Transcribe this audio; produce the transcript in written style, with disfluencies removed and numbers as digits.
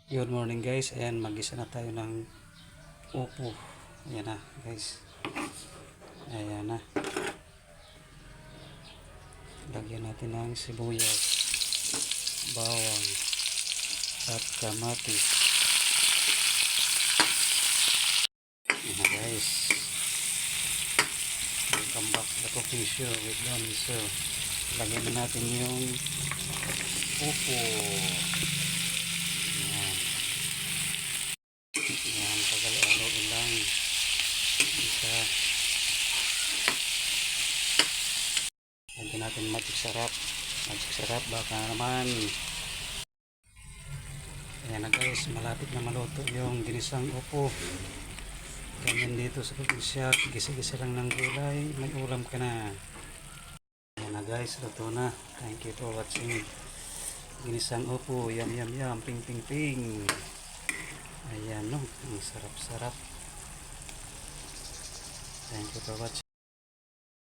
Good morning guys, ayan magisa na tayo ng upo. Ayan na guys, ayan na, lagyan natin ng sibuyas, bawang at kamatis. Ayan na guys, welcome back to the cooking show with Don. So lagyan na natin yung upo. Yan, pagalo-aloin lang isa. Lagyan natin magic sarap baka naman. Ayan na guys, malapit na maluto yung ginisang upo. Ganyan dito sa probinsya, gisa-gisa lang ng gulay, may ulam ka na. Ayan na guys, luto na. Thank you for watching. Ginisang upo, yum yum yum, ping ping ping. Ayan no, ang sarap-sarap. Thank you for watching.